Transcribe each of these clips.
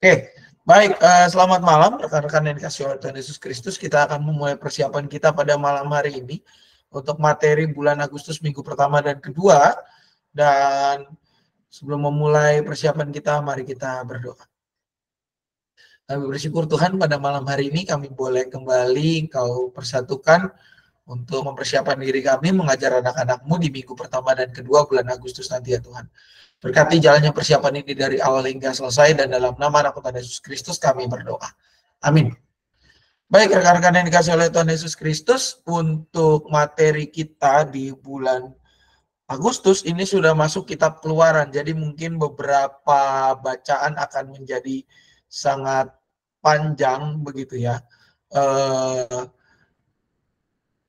Oke, baik. Selamat malam rekan-rekan yang dikasihi oleh Tuhan Yesus Kristus. Kita akan memulai persiapan kita pada malam hari ini untuk materi bulan Agustus minggu pertama dan kedua. Dan sebelum memulai persiapan kita, mari kita berdoa. Kami bersyukur Tuhan pada malam hari ini kami boleh kembali Kau persatukan untuk mempersiapkan diri kami mengajar anak-anak-Mu di minggu pertama dan kedua bulan Agustus nanti ya Tuhan. Berkati jalannya persiapan ini dari awal hingga selesai, dan dalam nama anak Tuhan Yesus Kristus kami berdoa. Amin. Baik rekan-rekan yang dikasihi oleh Tuhan Yesus Kristus, untuk materi kita di bulan Agustus ini sudah masuk kitab Keluaran. Jadi mungkin beberapa bacaan akan menjadi sangat panjang begitu ya.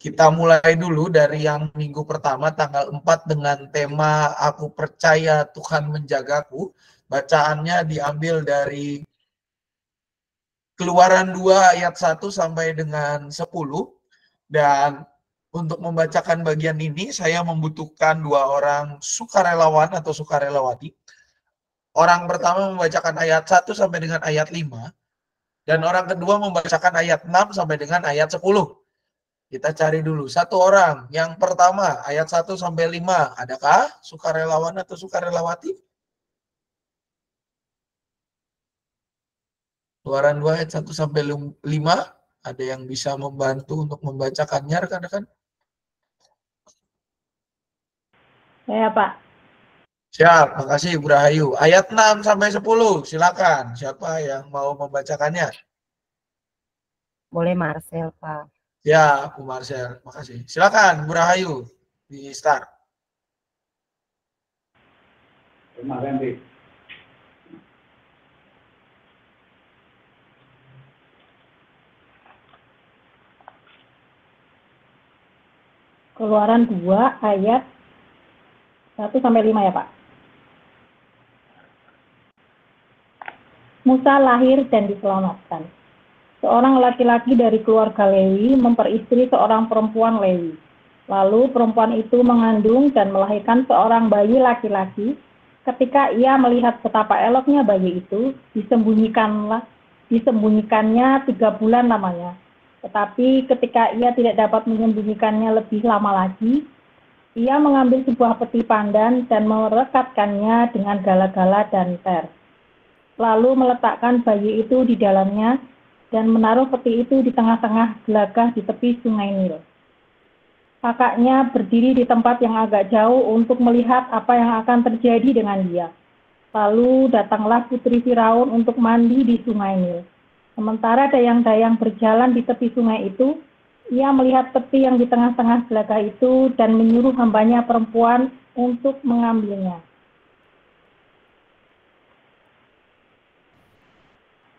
Kita mulai dulu dari yang minggu pertama tanggal 4 dengan tema Aku Percaya Tuhan Menjagaku. Bacaannya diambil dari Keluaran 2 ayat 1 sampai dengan 10. Dan untuk membacakan bagian ini saya membutuhkan 2 orang sukarelawan atau sukarelawati. Orang pertama membacakan ayat 1 sampai dengan ayat 5. Dan orang kedua membacakan ayat 6 sampai dengan ayat 10. Kita cari dulu satu orang. Yang pertama, ayat 1 sampai 5. Adakah sukarelawan atau sukarelawati? Keluaran 2 ayat 1 sampai 5. Ada yang bisa membantu untuk membacakannya, rekan-rekan? Saya, Pak. Siap, makasih Bu Rahayu. Ayat 6 sampai 10, silakan. Siapa yang mau membacakannya? Boleh Marcel, Pak. Ya, Bu Marcel, makasih. Silakan Bu Rahayu, di start. Terima kasih. Keluaran 2 ayat 1 sampai 5 ya, Pak. Musa lahir dan diselamatkan. Seorang laki-laki dari keluarga Lewi memperistri seorang perempuan Lewi. Lalu perempuan itu mengandung dan melahirkan seorang bayi laki-laki. Ketika ia melihat betapa eloknya bayi itu, disembunyikannya 3 bulan lamanya. Tetapi ketika ia tidak dapat menyembunyikannya lebih lama lagi, ia mengambil sebuah peti pandan dan merekatkannya dengan gala-gala dan ter. Lalu meletakkan bayi itu di dalamnya dan menaruh peti itu di tengah-tengah gelagah di tepi sungai Nil. Kakaknya berdiri di tempat yang agak jauh untuk melihat apa yang akan terjadi dengan dia. Lalu datanglah putri Firaun untuk mandi di sungai Nil. Sementara dayang-dayang berjalan di tepi sungai itu, ia melihat peti yang di tengah-tengah gelagah itu dan menyuruh hambanya perempuan untuk mengambilnya.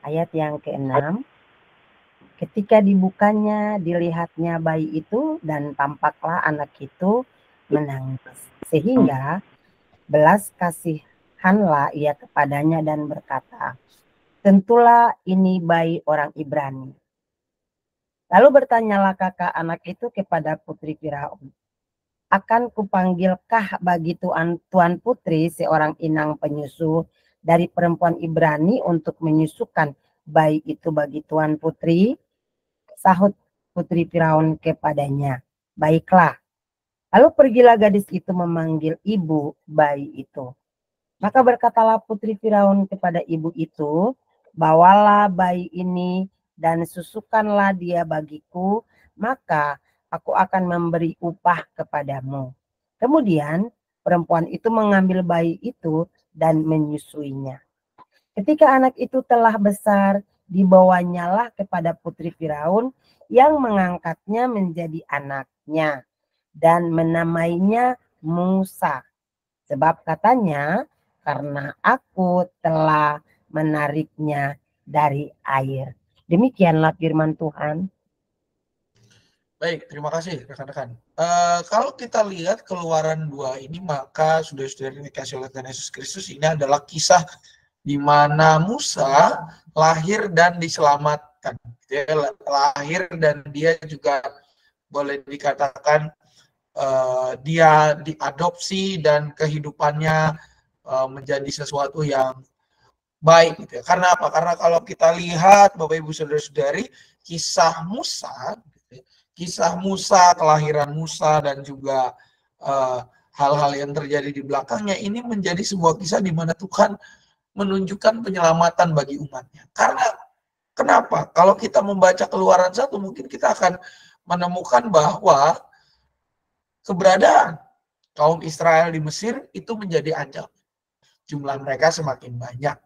Ayat yang ke-6. Ketika dibukanya, dilihatnya bayi itu dan tampaklah anak itu menangis. Sehingga belas kasihanlah ia kepadanya dan berkata, tentulah ini bayi orang Ibrani. Lalu bertanyalah kakak anak itu kepada putri Firaun, akan kupanggilkah bagi tuan putri seorang inang penyusu dari perempuan Ibrani untuk menyusukan bayi itu bagi tuan putri? Sahut putri Firaun kepadanya, baiklah. Lalu pergilah gadis itu memanggil ibu bayi itu. Maka berkatalah putri Firaun kepada ibu itu, bawalah bayi ini dan susukanlah dia bagiku, maka aku akan memberi upah kepadamu. Kemudian perempuan itu mengambil bayi itu dan menyusuinya. Ketika anak itu telah besar, dibawanyalah kepada putri Firaun yang mengangkatnya menjadi anaknya dan menamainya Musa. Sebab katanya, karena aku telah menariknya dari air. Demikianlah firman Tuhan. Baik, terima kasih rekan-rekan. Kalau kita lihat Keluaran 2 ini, maka saudara-saudara yang dikasihi oleh Tuhan Yesus Kristus, ini adalah kisah di mana Musa lahir dan diselamatkan. Dia lahir dan dia juga boleh dikatakan dia diadopsi dan kehidupannya menjadi sesuatu yang baik gitu ya. Karena apa? Karena kalau kita lihat Bapak Ibu Saudara-saudari, kisah Musa, gitu ya, kisah Musa, kelahiran Musa dan juga hal-hal yang terjadi di belakangnya ini menjadi sebuah kisah di mana Tuhan menunjukkan penyelamatan bagi umatnya. Karena kenapa? Kalau kita membaca Keluaran 1 mungkin kita akan menemukan bahwa keberadaan kaum Israel di Mesir itu menjadi ancaman. Jumlah mereka semakin banyak.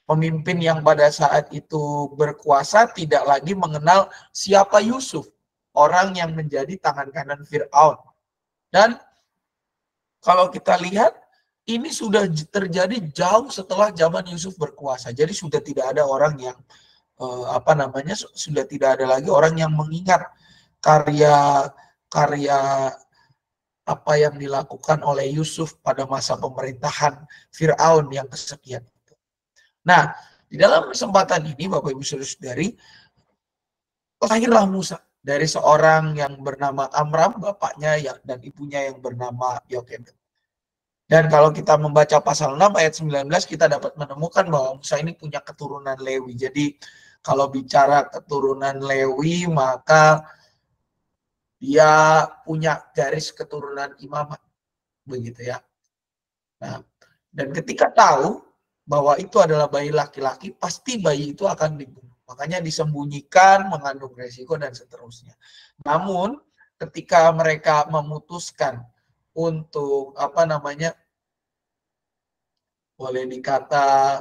Pemimpin yang pada saat itu berkuasa tidak lagi mengenal siapa Yusuf, orang yang menjadi tangan kanan Fir'aun. Dan kalau kita lihat, ini sudah terjadi jauh setelah zaman Yusuf berkuasa. Jadi sudah tidak ada orang yang sudah tidak ada lagi orang yang mengingat karya apa yang dilakukan oleh Yusuf pada masa pemerintahan Fir'aun yang kesekian. Nah, di dalam kesempatan ini Bapak Ibu Saudara-saudari, lahirlah Musa dari seorang yang bernama Amram, bapaknya dan ibunya yang bernama Yokebed. Dan kalau kita membaca pasal 6 ayat 19, kita dapat menemukan bahwa Musa ini punya keturunan Lewi. Jadi kalau bicara keturunan Lewi, maka dia punya garis keturunan imamat. Begitu ya. Nah, dan ketika tahu bahwa itu adalah bayi laki-laki, pasti bayi itu akan dibunuh. Makanya disembunyikan, mengandung resiko, dan seterusnya. Namun, ketika mereka memutuskan untuk, boleh dikata,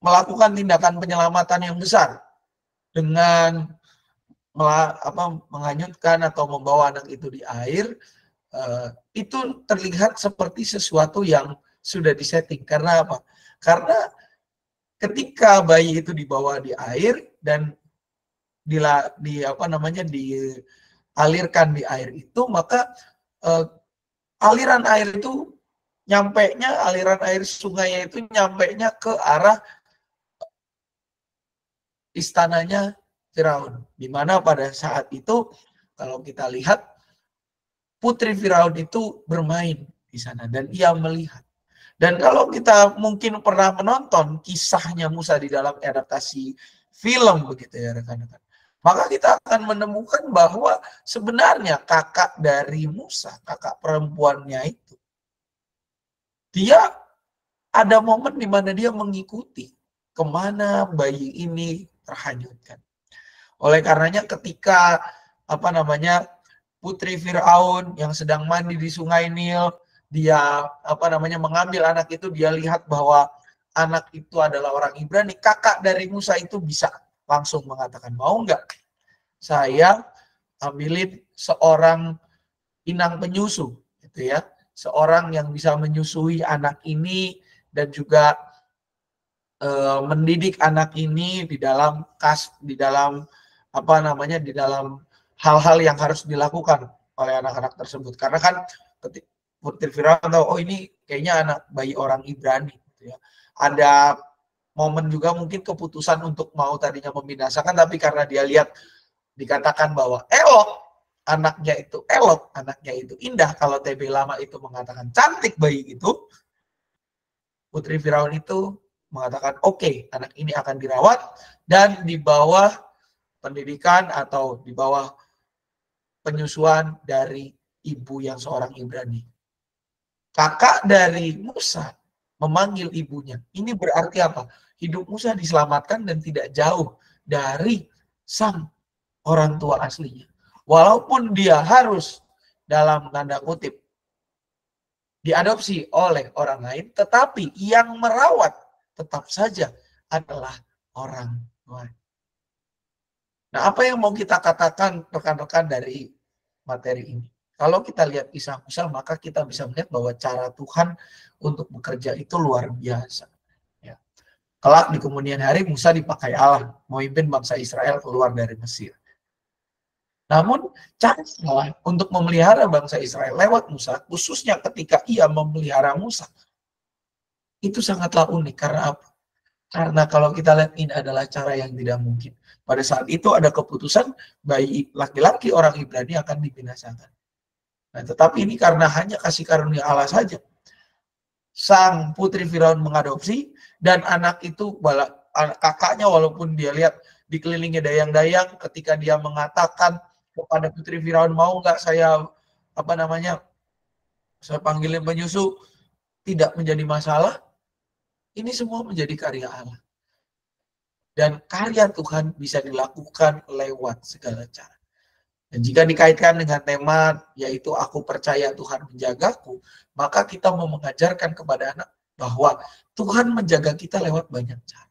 melakukan tindakan penyelamatan yang besar, dengan menghanyutkan atau membawa anak itu di air, itu terlihat seperti sesuatu yang sudah disetting. Karena apa? Karena ketika bayi itu dibawa di air dan dialirkan di air itu, maka aliran air sungainya itu nyampenya ke arah istananya Firaun. Di mana pada saat itu kalau kita lihat putri Firaun itu bermain di sana dan ia melihat. Dan kalau kita mungkin pernah menonton kisahnya Musa di dalam adaptasi film begitu ya rekan-rekan, maka kita akan menemukan bahwa sebenarnya kakak dari Musa, kakak perempuannya itu, dia ada momen di mana dia mengikuti kemana bayi ini terhanyutkan. Oleh karenanya ketika putri Firaun yang sedang mandi di Sungai Nil, dia mengambil anak itu, dia lihat bahwa anak itu adalah orang Ibrani. Kakak dari Musa itu bisa langsung mengatakan, mau nggak saya ambilin seorang inang penyusu, gitu ya, seorang yang bisa menyusui anak ini dan juga mendidik anak ini di dalam hal-hal yang harus dilakukan oleh anak-anak tersebut. Karena kan putri Firaun tahu, oh ini kayaknya anak bayi orang Ibrani. Gitu ya. Ada momen juga mungkin keputusan untuk mau tadinya membinasakan, tapi karena dia lihat dikatakan bahwa anaknya itu indah. Kalau TB lama itu mengatakan cantik bayi itu, putri Firaun itu mengatakan oke, anak ini akan dirawat dan di bawah pendidikan atau di bawah penyusuan dari ibu yang seorang Ibrani. Kakak dari Musa memanggil ibunya. Ini berarti apa? Hidup Musa diselamatkan dan tidak jauh dari sang orang tua aslinya. Walaupun dia harus dalam tanda kutip diadopsi oleh orang lain, tetapi yang merawat tetap saja adalah orang tua. Nah, apa yang mau kita katakan rekan-rekan dari materi ini? Kalau kita lihat kisah Musa, maka kita bisa melihat bahwa cara Tuhan untuk bekerja itu luar biasa. Ya. Kelak di kemudian hari Musa dipakai Allah memimpin bangsa Israel keluar dari Mesir. Namun cara untuk memelihara bangsa Israel lewat Musa, khususnya ketika ia memelihara Musa, itu sangatlah unik. Karena apa? Karena kalau kita lihat ini adalah cara yang tidak mungkin. Pada saat itu ada keputusan bayi laki-laki orang Ibrani akan dibinasakan. Nah, tetapi ini karena hanya kasih karunia Allah saja. sang putri Firaun mengadopsi, dan anak itu kakaknya walaupun dia lihat dikelilingi dayang-dayang, ketika dia mengatakan kepada putri Firaun, mau nggak saya saya panggilin penyusu, tidak menjadi masalah. Ini semua menjadi karya Allah. Dan karya Tuhan bisa dilakukan lewat segala cara. Dan jika dikaitkan dengan tema yaitu aku percaya Tuhan menjagaku, maka kita mau mengajarkan kepada anak bahwa Tuhan menjaga kita lewat banyak cara.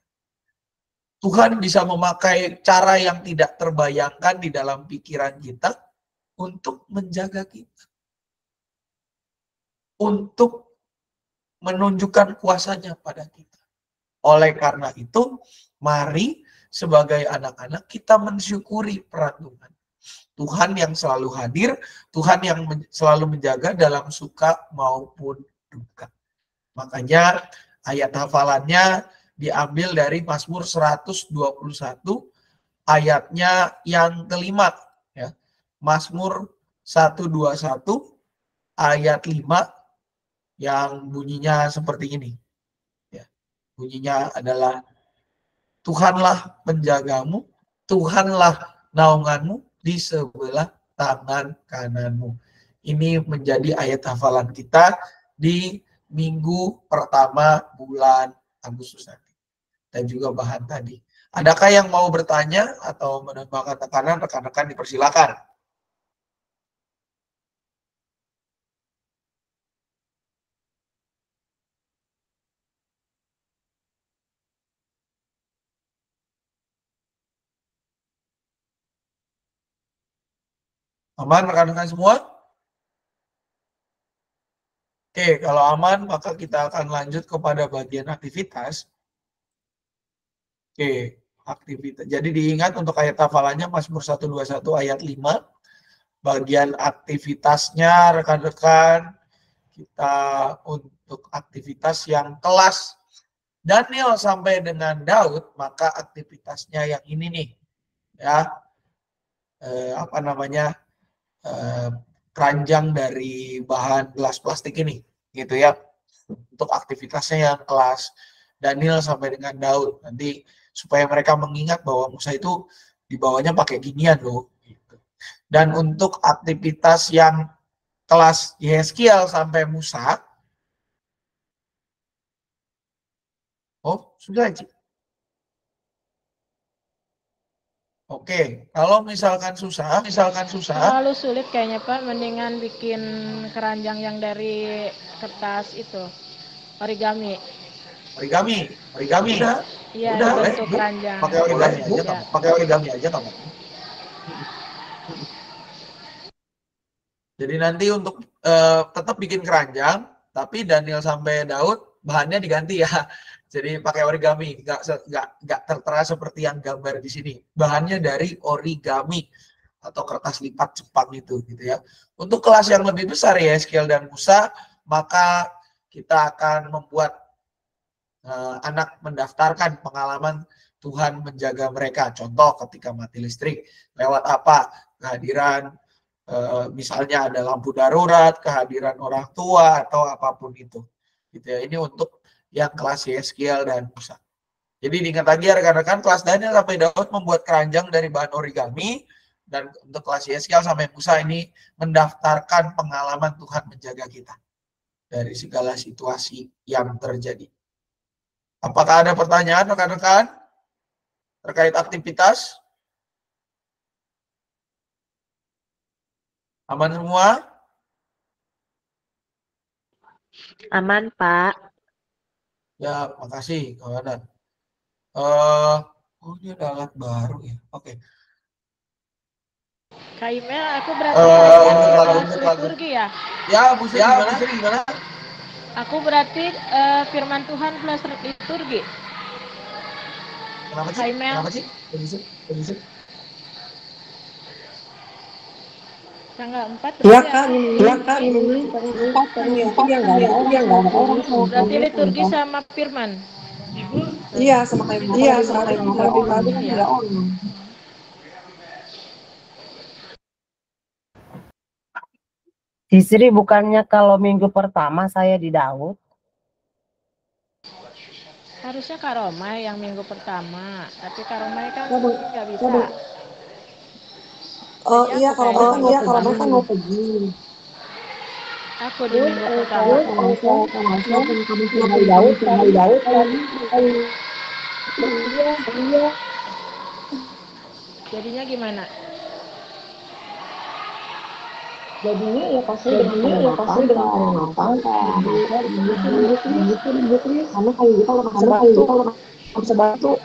Tuhan bisa memakai cara yang tidak terbayangkan di dalam pikiran kita untuk menjaga kita. Untuk menunjukkan kuasanya pada kita. Oleh karena itu, mari sebagai anak-anak kita mensyukuri peran Tuhan. Tuhan yang selalu hadir, Tuhan yang selalu menjaga dalam suka maupun duka. Makanya ayat hafalannya diambil dari Mazmur 121 ayatnya yang kelima. Ya. Mazmur 121 ayat 5 yang bunyinya seperti ini. Ya. Bunyinya adalah Tuhanlah penjagamu, Tuhanlah naunganmu di sebelah tangan kananmu. Ini menjadi ayat hafalan kita di minggu pertama bulan Agustus nanti. Dan juga bahan tadi. Adakah yang mau bertanya atau menambahkan tekanan, rekan-rekan dipersilakan. Aman rekan-rekan semua? Oke, kalau aman maka kita akan lanjut kepada bagian aktivitas. Oke, aktivitas. Jadi diingat untuk ayat hafalannya Mazmur 121 ayat 5. Bagian aktivitasnya rekan-rekan kita untuk aktivitas yang kelas Daniel sampai dengan Daud, maka aktivitasnya yang ini nih. Ya. Keranjang dari bahan gelas plastik ini, gitu ya. Untuk aktivitasnya yang kelas Daniel sampai dengan Daud. Nanti supaya mereka mengingat bahwa Musa itu dibawanya pakai ginian loh. Gitu. Dan untuk aktivitas yang kelas Yeskiel sampai Musa, oh sudah Ci. Oke, kalau misalkan susah. Terlalu sulit kayaknya Pak, mendingan bikin keranjang yang dari kertas itu, origami. Udah. Iya, udah bentuk keranjang. Pakai origami aja kamu. Jadi nanti untuk tetap bikin keranjang, tapi Daniel sampai Daud bahannya diganti ya. Jadi pakai origami, nggak tertera seperti yang gambar di sini. Bahannya dari origami atau kertas lipat Jepang itu, gitu ya. Untuk kelas yang lebih besar ya, Yeskiel dan Musa, maka kita akan membuat anak mendaftarkan pengalaman Tuhan menjaga mereka. Contoh ketika mati listrik, lewat apa? Kehadiran misalnya ada lampu darurat, kehadiran orang tua atau apapun itu. Gitu ya. Ini untuk yang kelas Yeskiel dan Musa. Jadi diingat lagi ya rekan-rekan, kelas Daniel sampai Daud membuat keranjang dari bahan origami, dan untuk kelas Yeskiel sampai Musa ini mendaftarkan pengalaman Tuhan menjaga kita dari segala situasi yang terjadi. Apakah ada pertanyaan rekan-rekan terkait aktivitas? Aman semua? Aman Pak. Ya, makasih kawan. Ini ada alat baru ya. Oke. Kak Imel, aku berarti kelas liturgi ya? Ya, Bu Sri gimana? Aku berarti firman Tuhan plus liturgi. Kenapa sih? Permisi. Tanggal 4 Iya kan, ini yang nggak ada orang. Berarti liturgi sama firman. Iya, sama kayak nggak orang. Sisri bukannya kalau minggu pertama saya di Daud? Harusnya Kak Romai yang minggu pertama, tapi Kak Romai kan Ya, Bang. nggak bisa. Oh Jadi iya, aku kalau kayaknya mereka minggu kan mau pergi. aku di minggu pertama. Kalau saya kan harusnya kamu Hari Daud kan. Iya. Jadinya gimana? Jadinya ya pasti dengan penginapan, karena kayak gitu kalau bisa bantu.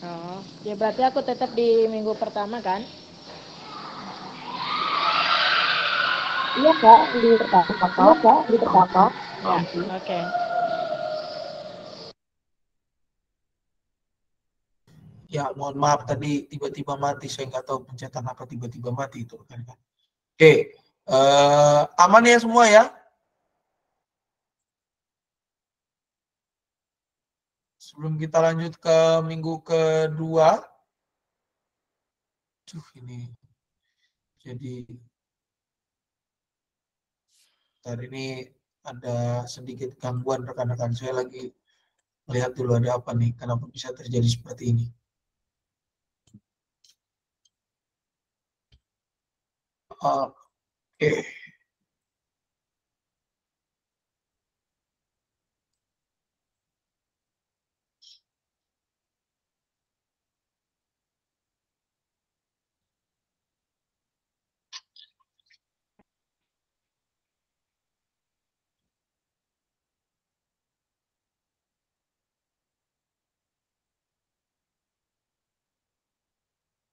Oh, ya berarti aku tetap di minggu pertama kan? Iya kak, di pertama. Ya, oke. Ya, mohon maaf tadi tiba-tiba mati. Saya nggak tahu pencetan apa tiba-tiba mati itu kan. Oke, aman ya semua ya? Sebelum kita lanjut ke minggu kedua, ini jadi hari ini ada sedikit gangguan rekan-rekan. Saya lagi lihat dulu ada apa nih, kenapa bisa terjadi seperti ini. Oke.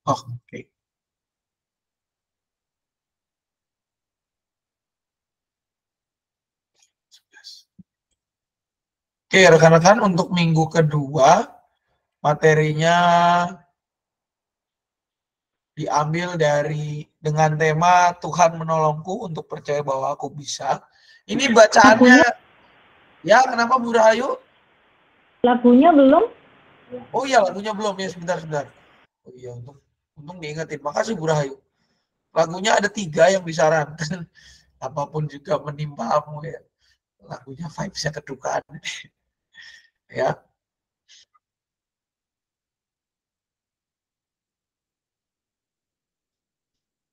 Oke. Oke, rekan-rekan, untuk minggu kedua materinya diambil dari dengan tema Tuhan menolongku untuk percaya bahwa aku bisa. Ini bacaannya ya, kenapa Bu Rahayu? Lagunya belum? Oh iya, lagunya belum ya, sebentar. Oh iya, untung diingetin. Makasih Bu Rahayu. Lagunya ada 3 yang disarankan. Apapun juga menimpamu ya. Lagunya vibes-nya kedukaan. Ya.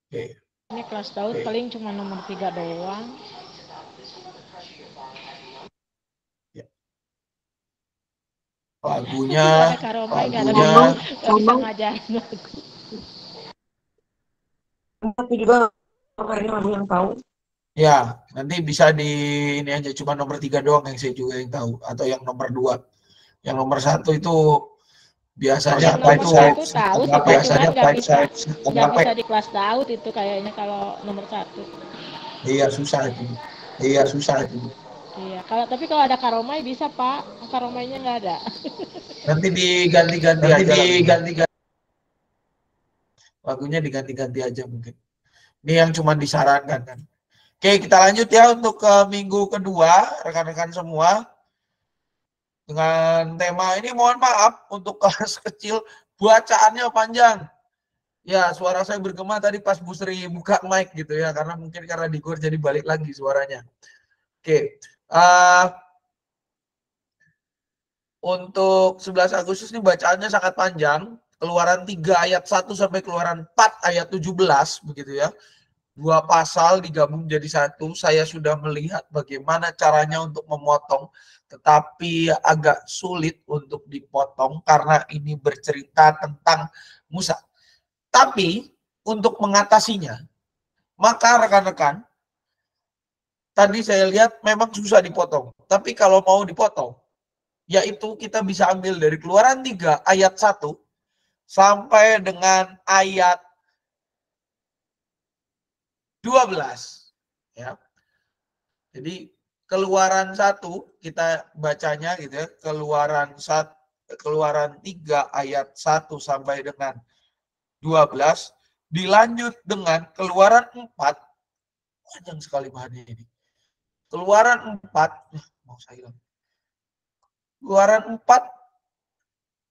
Oke. Ini kelas Daud paling cuma nomor 3 doang. Ya. Lagunya Ada Kak Romai, nggak bisa ngajarin lagu. Tapi juga orang yang tahu. ya, nanti bisa di ini aja, cuma nomor 3 doang yang saya juga yang tahu, atau yang nomor 2. Yang nomor 1 itu biasanya Yang nomor 1 tahu sih, biasanya cuman nggak bisa di kelas Daud itu kayaknya kalau nomor 1. Iya, susah itu. Iya, kalau ada Karomai bisa Pak, Karomainya nggak ada. Nanti diganti-ganti aja lagunya diganti-ganti aja mungkin. Ini yang cuma disarankan kan. Oke, kita lanjut ya untuk ke minggu kedua, rekan-rekan semua. Dengan tema ini, mohon maaf untuk kelas kecil, bacaannya panjang. Ya, suara saya bergema tadi pas Bu Sri buka mic gitu ya, karena mungkin karena di gor jadi balik lagi suaranya. Oke, untuk 11 Agustus ini bacaannya sangat panjang. Keluaran 3 ayat 1 sampai Keluaran 4 ayat 17 begitu ya. 2 pasal digabung jadi satu. Saya sudah melihat bagaimana caranya untuk memotong, tetapi agak sulit untuk dipotong karena ini bercerita tentang Musa. Tapi untuk mengatasinya, maka rekan-rekan, tadi saya lihat memang susah dipotong. Tapi kalau mau dipotong, yaitu kita bisa ambil dari Keluaran 3 ayat 1 sampai dengan ayat 12. Ya. Jadi Keluaran 1 kita bacanya gitu ya, Keluaran 3 ayat 1 sampai dengan 12, dilanjut dengan Keluaran 4, panjang sekali bahannya ini. Keluaran 4, mau saya hilang. Keluaran 4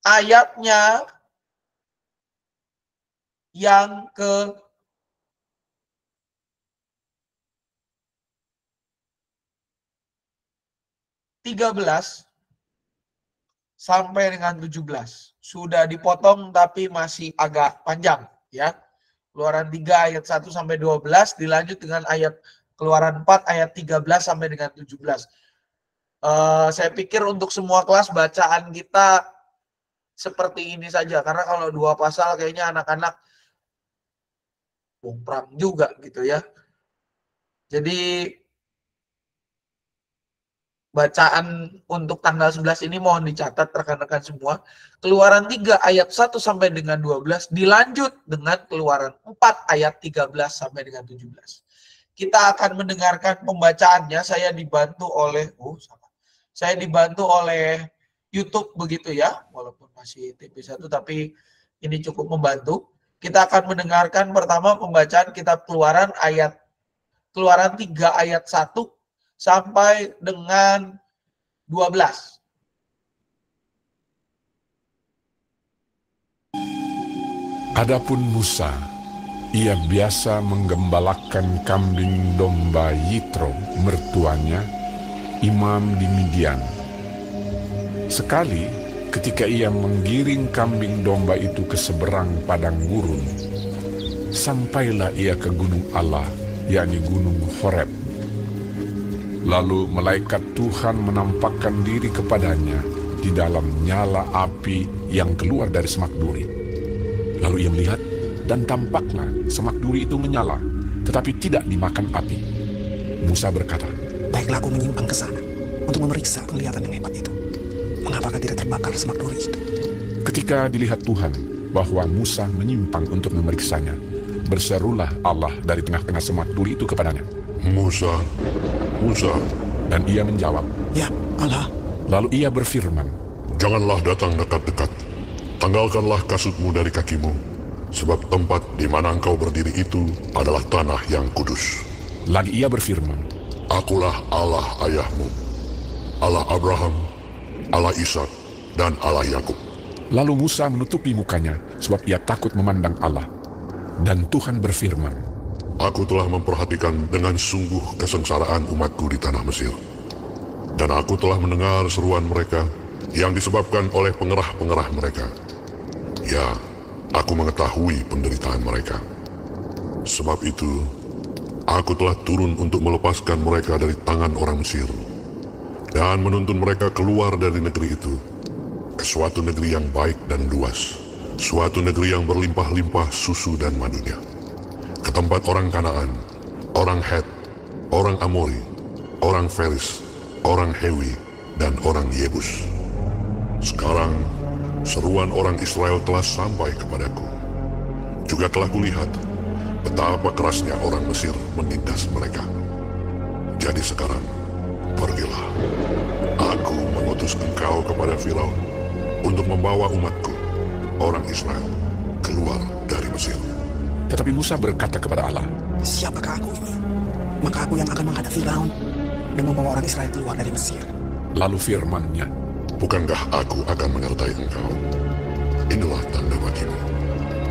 ayatnya yang ke 13 sampai dengan 17. Sudah dipotong tapi masih agak panjang ya. Keluaran 3 ayat 1 sampai 12 dilanjut dengan ayat Keluaran 4 ayat 13 sampai dengan 17. Saya pikir untuk semua kelas bacaan kita seperti ini saja, karena kalau 2 pasal kayaknya anak-anak perang juga gitu ya. Jadi bacaan untuk tanggal 11 ini mohon dicatat rekan-rekan semua. Keluaran 3 ayat 1 sampai dengan 12 dilanjut dengan Keluaran 4 ayat 13 sampai dengan 17. Kita akan mendengarkan pembacaannya. Saya dibantu oleh YouTube begitu ya, walaupun masih TV1 tapi ini cukup membantu. Kita akan mendengarkan pertama pembacaan kitab Keluaran 3 ayat 1 sampai dengan 12. Adapun Musa, ia biasa menggembalakan kambing domba Yitro, mertuanya, imam di Midian. Sekali, ketika ia menggiring kambing domba itu ke seberang padang gurun, sampailah ia ke gunung Allah, yakni gunung Horeb. Lalu malaikat Tuhan menampakkan diri kepadanya di dalam nyala api yang keluar dari semak duri. Lalu ia melihat, dan tampaklah semak duri itu menyala, tetapi tidak dimakan api. Musa berkata, "Baiklah, aku menyimpang ke sana untuk memeriksa penglihatan yang hebat itu. Mengapakah tidak terbakar semak duri itu?" Ketika dilihat Tuhan bahwa Musa menyimpang untuk memeriksanya, berserulah Allah dari tengah-tengah semak duri itu kepadanya, "Musa, Musa." Dan ia menjawab, "Ya, Allah." Lalu ia berfirman, "Janganlah datang dekat-dekat. Tanggalkanlah kasutmu dari kakimu, sebab tempat di mana engkau berdiri itu adalah tanah yang kudus." Lagi ia berfirman, "Akulah Allah ayahmu, Allah Abraham, Allah Ishak, dan Allah Yakub." Lalu Musa menutupi mukanya, sebab ia takut memandang Allah. Dan Tuhan berfirman, "Aku telah memperhatikan dengan sungguh kesengsaraan umatku di tanah Mesir. Dan aku telah mendengar seruan mereka yang disebabkan oleh pengerah-pengerah mereka. Ya, aku mengetahui penderitaan mereka. Sebab itu, aku telah turun untuk melepaskan mereka dari tangan orang Mesir dan menuntun mereka keluar dari negeri itu ke suatu negeri yang baik dan luas, suatu negeri yang berlimpah-limpah susu dan madunya, ke tempat orang Kanaan, orang Het, orang Amori, orang Feris, orang Hewi, dan orang Yebus. Sekarang, seruan orang Israel telah sampai kepadaku. Juga telah kulihat betapa kerasnya orang Mesir menindas mereka. Jadi sekarang, pergilah. Aku mengutus engkau kepada Firaun untuk membawa umatku, orang Israel, keluar dari Mesir." Tetapi Musa berkata kepada Allah, "Siapakah aku ini? Maka aku yang akan menghadapi Firaun dan membawa orang Israel keluar dari Mesir." Lalu firman-Nya, "Bukankah aku akan menyertai engkau? Inilah tanda bagimu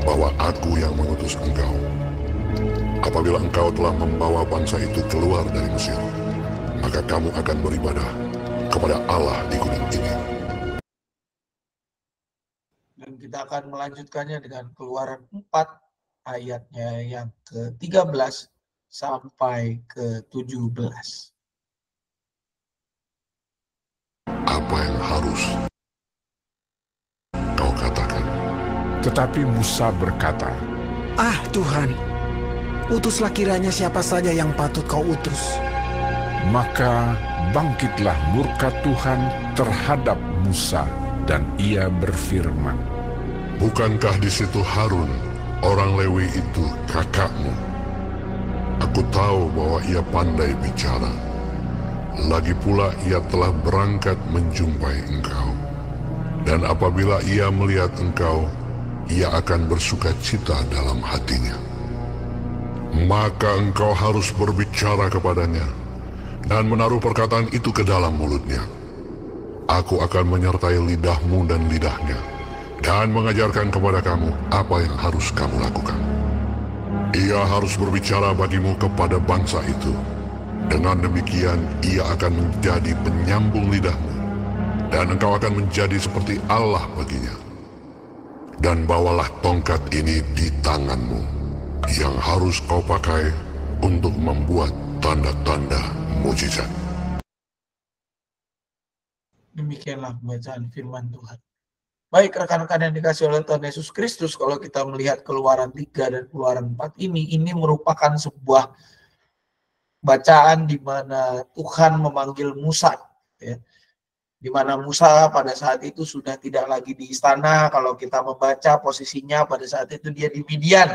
bahwa aku yang mengutus engkau. Apabila engkau telah membawa bangsa itu keluar dari Mesir, maka kamu akan beribadah kepada Allah di gunung ini." Dan kita akan melanjutkannya dengan Keluaran 4 ayatnya yang ke-13 sampai ke-17. Apa yang harus kau katakan? tetapi Musa berkata, "Ah Tuhan, utuslah kiranya siapa saja yang patut kau utus." Maka bangkitlah murka Tuhan terhadap Musa, dan ia berfirman, "Bukankah di situ Harun, orang Lewi itu kakakmu? Aku tahu bahwa ia pandai bicara. Lagi pula ia telah berangkat menjumpai engkau. Dan apabila ia melihat engkau, ia akan bersuka cita dalam hatinya. Maka engkau harus berbicara kepadanya dan menaruh perkataan itu ke dalam mulutnya. Aku akan menyertai lidahmu dan lidahnya, dan mengajarkan kepada kamu apa yang harus kamu lakukan. Ia harus berbicara bagimu kepada bangsa itu. Dengan demikian ia akan menjadi penyambung lidahmu, dan engkau akan menjadi seperti Allah baginya. Dan bawalah tongkat ini di tanganmu, yang harus kau pakai untuk membuat tanda-tanda mujizat. Demikianlah pembacaan firman Tuhan. Baik rekan-rekan yang dikasih oleh Tuhan Yesus Kristus, kalau kita melihat Keluaran 3 dan Keluaran 4 ini merupakan sebuah bacaan di mana Tuhan memanggil Musa, ya. Di mana Musa pada saat itu sudah tidak lagi di istana. Kalau kita membaca posisinya pada saat itu dia di Midian,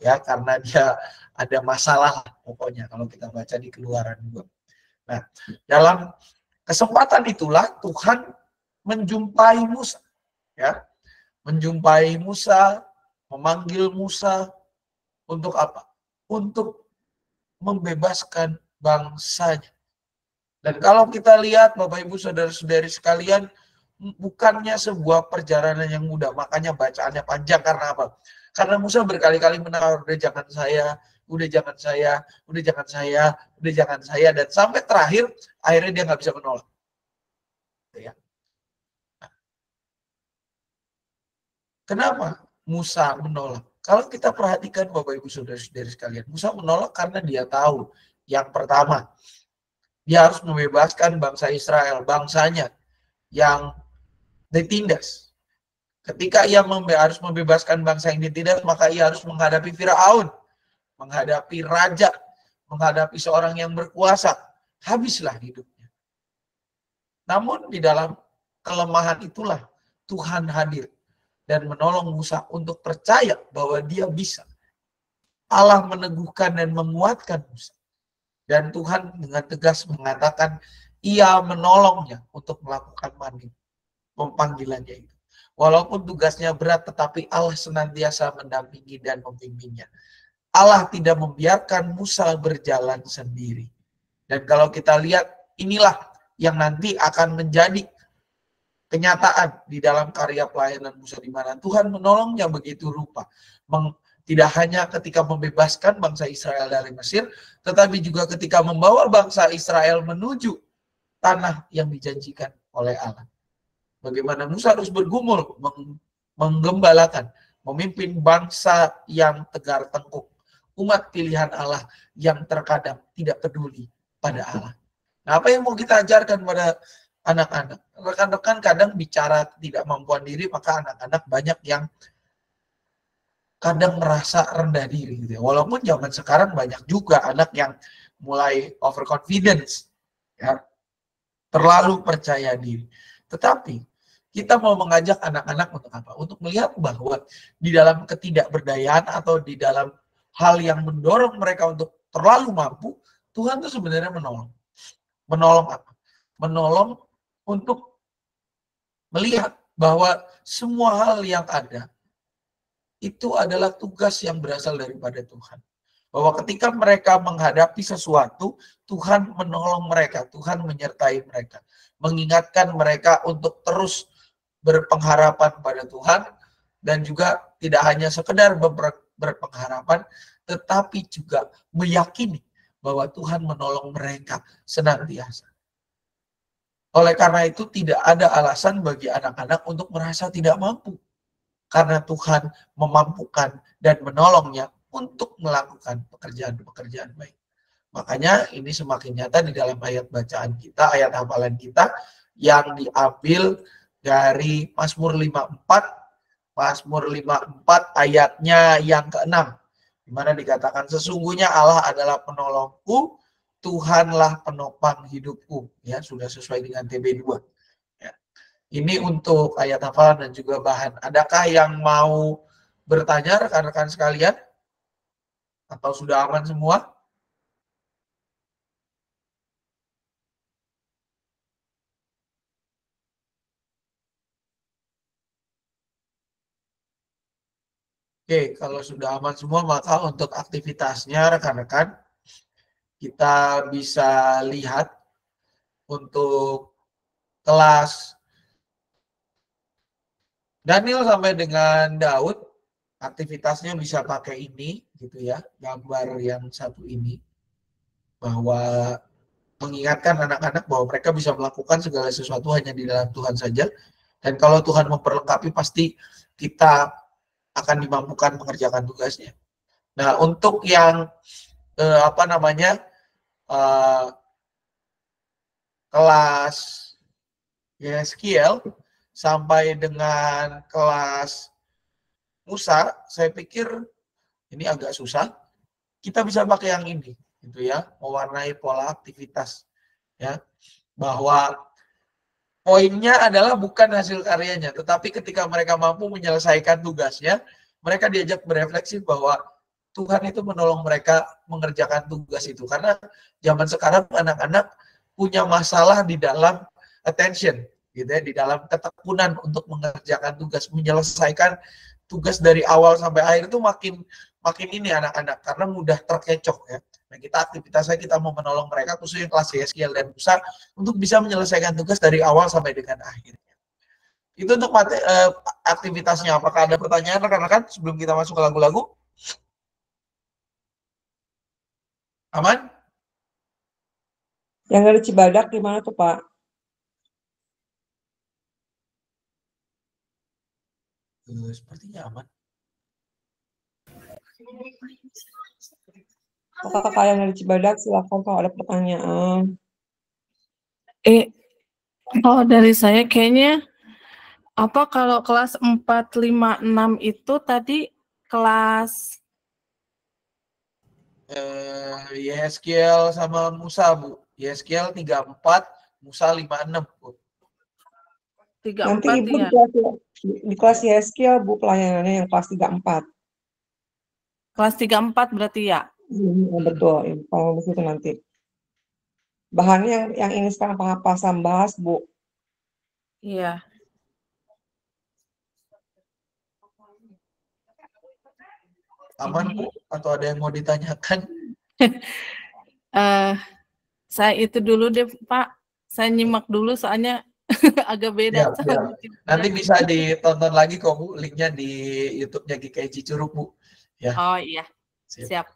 ya, karena dia ada masalah pokoknya kalau kita baca di Keluaran 2. Nah, dalam kesempatan itulah Tuhan menjumpai Musa, ya, menjumpai Musa, memanggil Musa untuk apa? Untuk membebaskan bangsanya. Dan kalau kita lihat Bapak Ibu Saudara-saudari sekalian, bukannya sebuah perjalanan yang mudah, makanya bacaannya panjang. Karena apa? Karena Musa berkali-kali menawar, udah jangan saya, udah jangan saya, udah jangan saya, udah jangan saya, dan sampai terakhir akhirnya dia nggak bisa menolak. Ya. Kenapa Musa menolak? Kalau kita perhatikan Bapak Ibu Saudara-saudari sekalian, Musa menolak karena dia tahu yang pertama, dia harus membebaskan bangsa Israel, bangsanya yang ditindas. Ketika ia harus membebaskan bangsa yang ditindas, maka ia harus menghadapi Firaun, menghadapi raja, menghadapi seorang yang berkuasa. Habislah hidupnya. Namun di dalam kelemahan itulah Tuhan hadir dan menolong Musa untuk percaya bahwa dia bisa. Allah meneguhkan dan menguatkan Musa. Dan Tuhan dengan tegas mengatakan ia menolongnya untuk melakukan panggilannya itu. Walaupun tugasnya berat, tetapi Allah senantiasa mendampingi dan membimbingnya. Allah tidak membiarkan Musa berjalan sendiri. Dan kalau kita lihat, inilah yang nanti akan menjadi kenyataan di dalam karya pelayanan Musa, di mana Tuhan menolongnya begitu rupa. Tidak hanya ketika membebaskan bangsa Israel dari Mesir, tetapi juga ketika membawa bangsa Israel menuju tanah yang dijanjikan oleh Allah. Bagaimana Musa harus bergumul, menggembalakan, memimpin bangsa yang tegar tengkuk, umat pilihan Allah yang terkadang tidak peduli pada Allah. Nah, apa yang mau kita ajarkan pada anak-anak? Rekan-rekan kadang bicara ketidakmampuan diri, maka anak-anak banyak yang kadang merasa rendah diri, gitu ya. Walaupun zaman sekarang banyak juga anak yang mulai overconfidence, ya, terlalu percaya diri. Tetapi kita mau mengajak anak-anak untuk apa? Untuk melihat bahwa di dalam ketidakberdayaan atau di dalam hal yang mendorong mereka untuk terlalu mampu, Tuhan itu sebenarnya menolong. Menolong apa? Menolong untuk melihat bahwa semua hal yang ada itu adalah tugas yang berasal daripada Tuhan. Bahwa ketika mereka menghadapi sesuatu, Tuhan menolong mereka, Tuhan menyertai mereka. Mengingatkan mereka untuk terus berpengharapan pada Tuhan, dan juga tidak hanya sekedar berpengharapan, tetapi juga meyakini bahwa Tuhan menolong mereka senantiasa. Oleh karena itu tidak ada alasan bagi anak-anak untuk merasa tidak mampu. Karena Tuhan memampukan dan menolongnya untuk melakukan pekerjaan-pekerjaan baik. Makanya ini semakin nyata di dalam ayat bacaan kita, ayat hafalan kita yang diambil dari Mazmur 54, Mazmur 54 ayatnya yang ke-6. Di mana dikatakan sesungguhnya Allah adalah penolongku, Tuhanlah penopang hidupku. Ya, sudah sesuai dengan TB2. Ini untuk ayat hafalan dan juga bahan. Adakah yang mau bertanya rekan-rekan sekalian? Atau sudah aman semua? Oke, kalau sudah aman semua, maka untuk aktivitasnya rekan-rekan, kita bisa lihat untuk kelas Daniel sampai dengan Daud, aktivitasnya bisa pakai ini, gitu ya, gambar yang satu ini, bahwa mengingatkan anak-anak bahwa mereka bisa melakukan segala sesuatu hanya di dalam Tuhan saja. Dan kalau Tuhan memperlengkapi, pasti kita akan dimampukan mengerjakan tugasnya. Nah, untuk yang kelas Yeskiel sampai dengan kelas Musa, saya pikir ini agak susah. Kita bisa pakai yang ini, gitu ya, mewarnai pola aktivitas, ya, bahwa poinnya adalah bukan hasil karyanya, tetapi ketika mereka mampu menyelesaikan tugasnya, mereka diajak berefleksi bahwa Tuhan itu menolong mereka mengerjakan tugas itu. Karena zaman sekarang anak-anak punya masalah di dalam attention, gitu ya, di dalam ketekunan untuk mengerjakan tugas, menyelesaikan tugas dari awal sampai akhir itu makin ini anak-anak karena mudah terkecoh ya. Nah, aktivitasnya kita mau menolong mereka khususnya kelas Yeskiel dan Musa untuk bisa menyelesaikan tugas dari awal sampai dengan akhir. Itu untuk aktivitasnya. Apakah ada pertanyaan rekan-rekan sebelum kita masuk ke lagu-lagu? Aman? Yang dari Cibadak gimana tuh, Pak? Sepertinya aman. Kakak yang dari Cibadak, silakan kalau ada pertanyaan. Kalau dari saya kayaknya kalau kelas 4, 5, 6 itu tadi kelas Yeskiel sama Musa, Bu. Yeskiel 34, Musa 56, Bu. 34 Nanti Ibu ya. di kelas Yeskiel, Bu, pelayanannya yang kelas 34. Kelas 34 berarti ya? Betul, kalau di situ nanti. Bahannya yang ini sekarang Pak Sam bahas, Bu. Iya. Aman, Bu? Atau ada yang mau ditanyakan? Saya itu dulu deh, Pak. Saya nyimak dulu soalnya agak beda. Ya. Nanti bisa ditonton lagi kok, Bu. Linknya di YouTube-nya GKI Curug, Bu. Ya. Oh iya, siap.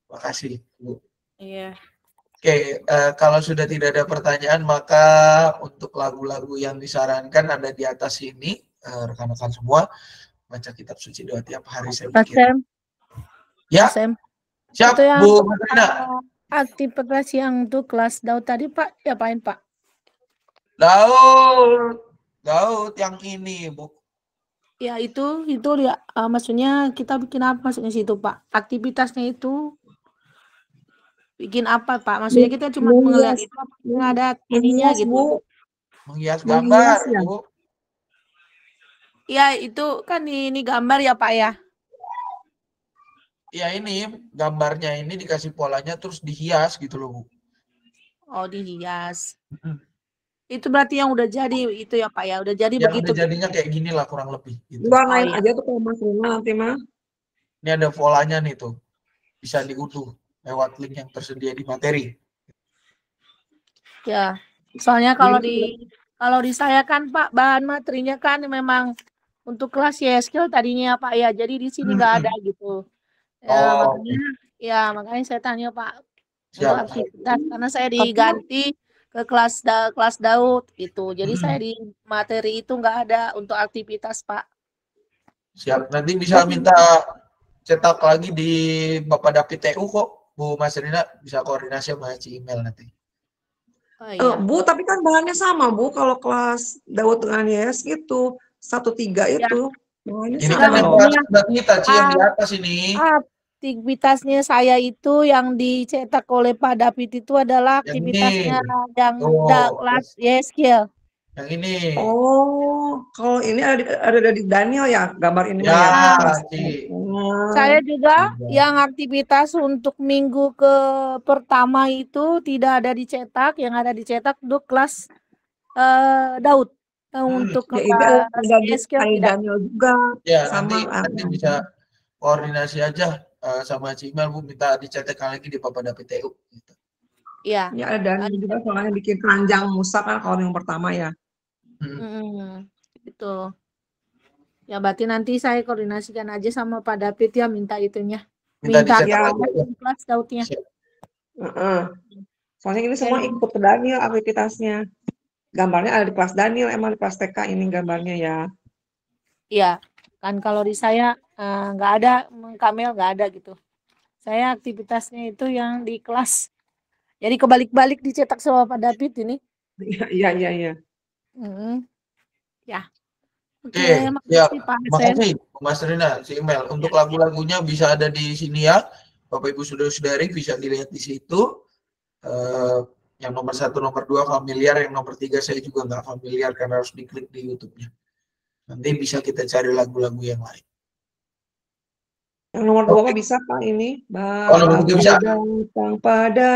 Makasih, Bu. Iya. Oke, kalau sudah tidak ada pertanyaan, maka untuk lagu-lagu yang disarankan ada di atas ini, rekan-rekan semua. Baca kitab suci doa tiap hari, saya pikir. Ya, siap, itu yang Bu Marina. Aktivitas yang untuk kelas Daud tadi, Pak, diapain, Pak? Daud yang ini, Bu. Ya, itu ya, maksudnya kita bikin apa maksudnya situ, Pak? Aktivitasnya itu bikin apa, Pak? Maksudnya kita cuma melihat itu apa ada ininya gitu. Menghias gambar, Bu. Ya, itu kan ini gambar ya, Pak ya? Ya, ini gambarnya ini dikasih polanya terus dihias gitu loh, Bu. Oh, dihias. Itu berarti yang udah jadi itu ya, Pak ya? Udah jadi yang begitu. Udah jadinya kayak gini lah kurang lebih. Gitu. Warnain aja tuh kalau Mas Rina nanti, Mas. Ini ada polanya nih tuh. Bisa diunduh lewat link yang tersedia di materi. Ya, soalnya kalau di saya kan, Pak, bahan materinya kan memang untuk kelas Yeskiel tadinya, Pak ya. Jadi di sini nggak ada gitu. Ya, makanya saya tanya, Pak, untuk aktivitas karena saya diganti ke kelas Daud gitu. Jadi saya di materi itu nggak ada untuk aktivitas, Pak. Siap. Nanti bisa minta cetak lagi di Bapak David TU kok, Bu Mas Rina, bisa koordinasi sama email nanti. Bu, tapi kan bahannya sama, Bu. Kalau kelas Daud dengan Yes gitu, 1-3 itu. Bahannya ini sama. kan kita yang di atas ini. Aktivitasnya saya itu yang dicetak oleh Pak David itu adalah aktivitasnya yang kelas Yeskiel. Yang ini. Oh, kalau ini ada di Daniel ya, gambar ini ya. Saya juga yang aktivitas untuk minggu pertama itu tidak ada dicetak, yang ada dicetak untuk kelas Daud. Untuk kelas Yeskiel tidak. Daniel juga. Ya, sama nanti bisa koordinasi aja sama Cimel, Bu, minta dicetak lagi di Bapak David TU. Gitu. Iya. Ya, dan juga soalnya bikin keranjang Musa kan kalau yang pertama ya. Itu. Ya, berarti nanti saya koordinasikan aja sama Pak David ya, minta itunya. Minta kelas Daudnya. Soalnya ini semua ikut ke Daniel aktivitasnya. Gambarnya ada di kelas Daniel, emang di kelas TK ini gambarnya ya. Iya, kan kalau di saya nggak ada, Kamel nggak ada gitu. Saya aktivitasnya itu yang di kelas. Jadi kebalik-balik dicetak sama Pak David ini. Iya. Ya. Oke, ya, makasih Mas Rina, si email. Untuk lagu-lagunya bisa ada di sini ya, Bapak Ibu Saudara-saudari bisa dilihat di situ. Yang nomor 1, nomor 2 familiar, yang nomor 3 saya juga nggak familiar karena harus diklik di YouTube-nya. Nanti bisa kita cari lagu-lagu yang lain. Yang nomor 2 mah bisa Pak ini. Oh, nomor 3 bisa. Datang pada.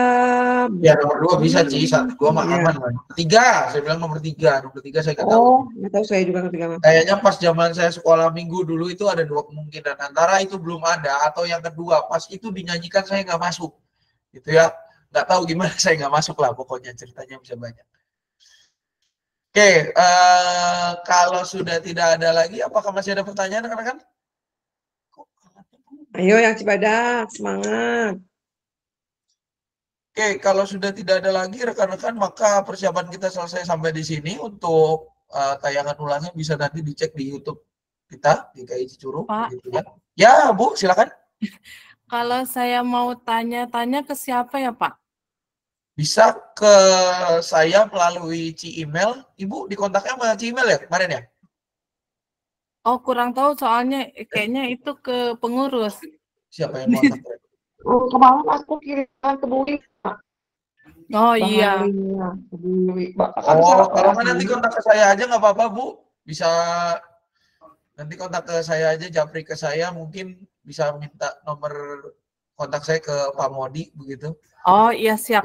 Ya nomor 2 bisa sih, 1, 2 mah aman kan. 3, saya bilang nomor 3. Nomor 3 saya nggak tahu. Oh, nggak tahu saya juga nomor 3. Kayaknya pas zaman saya sekolah minggu dulu itu ada 2 kemungkinan. Antara itu belum ada atau yang kedua pas itu dinyanyikan saya nggak masuk. Gitu ya. Nggak tahu gimana saya nggak masuk lah. Pokoknya ceritanya bisa banyak. Oke, kalau sudah tidak ada lagi, apakah masih ada pertanyaan rekan-rekan? Ayo yang Cibadak, semangat. Oke, kalau sudah tidak ada lagi rekan-rekan, maka persiapan kita selesai sampai di sini. Untuk tayangan ulangnya bisa nanti dicek di YouTube kita di KI Cicurug. Gitu ya. Ya, Bu, silakan. Kalau saya mau tanya-tanya ke siapa ya, Pak? Bisa ke saya melalui email. Ibu dikontaknya sama email ya kemarin ya? Oh, kurang tahu soalnya kayaknya itu ke pengurus. Siapa yang kontak? Oh, kemarin aku kirimkan ke Buli, Pak. Oh iya. Oh, kalau nanti kontak ke saya aja nggak apa-apa, Bu. Bisa nanti kontak ke saya aja, japri ke saya. Mungkin bisa minta nomor kontak saya ke Pak Modi, begitu. Oh iya, siap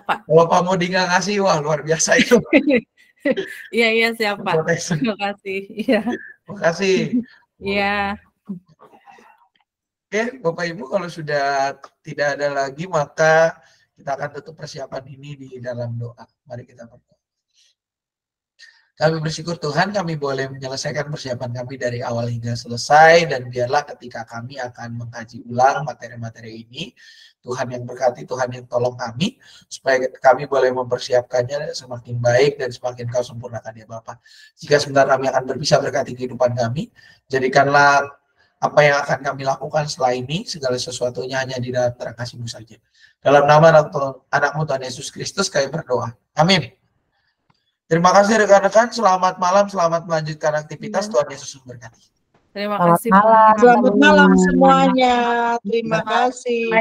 Pak. Kalau Pak Modi nggak ngasih, wah luar biasa itu. Iya, siap Pak. Terima kasih. Iya. Terima kasih. Iya. Oke, Bapak Ibu, kalau sudah tidak ada lagi, maka kita akan tutup persiapan ini di dalam doa. Mari kita berdoa. Kami bersyukur Tuhan, kami boleh menyelesaikan persiapan kami dari awal hingga selesai, dan biarlah ketika kami akan mengkaji ulang materi-materi ini, Tuhan yang berkati, Tuhan yang tolong kami, supaya kami boleh mempersiapkannya semakin baik dan semakin Kau sempurnakan ya Bapak. Jika sebentar kami akan berpisah, berkati kehidupan kami, jadikanlah apa yang akan kami lakukan setelah ini, segala sesuatunya hanya di dalam terang kasih-Mu saja. Dalam nama anak-Mu Tuhan Yesus Kristus kami berdoa. Amin. Terima kasih rekan-rekan, selamat malam, selamat melanjutkan aktivitas, Tuhan Yesus memberkati. Terima kasih. Selamat malam semuanya. Terima kasih.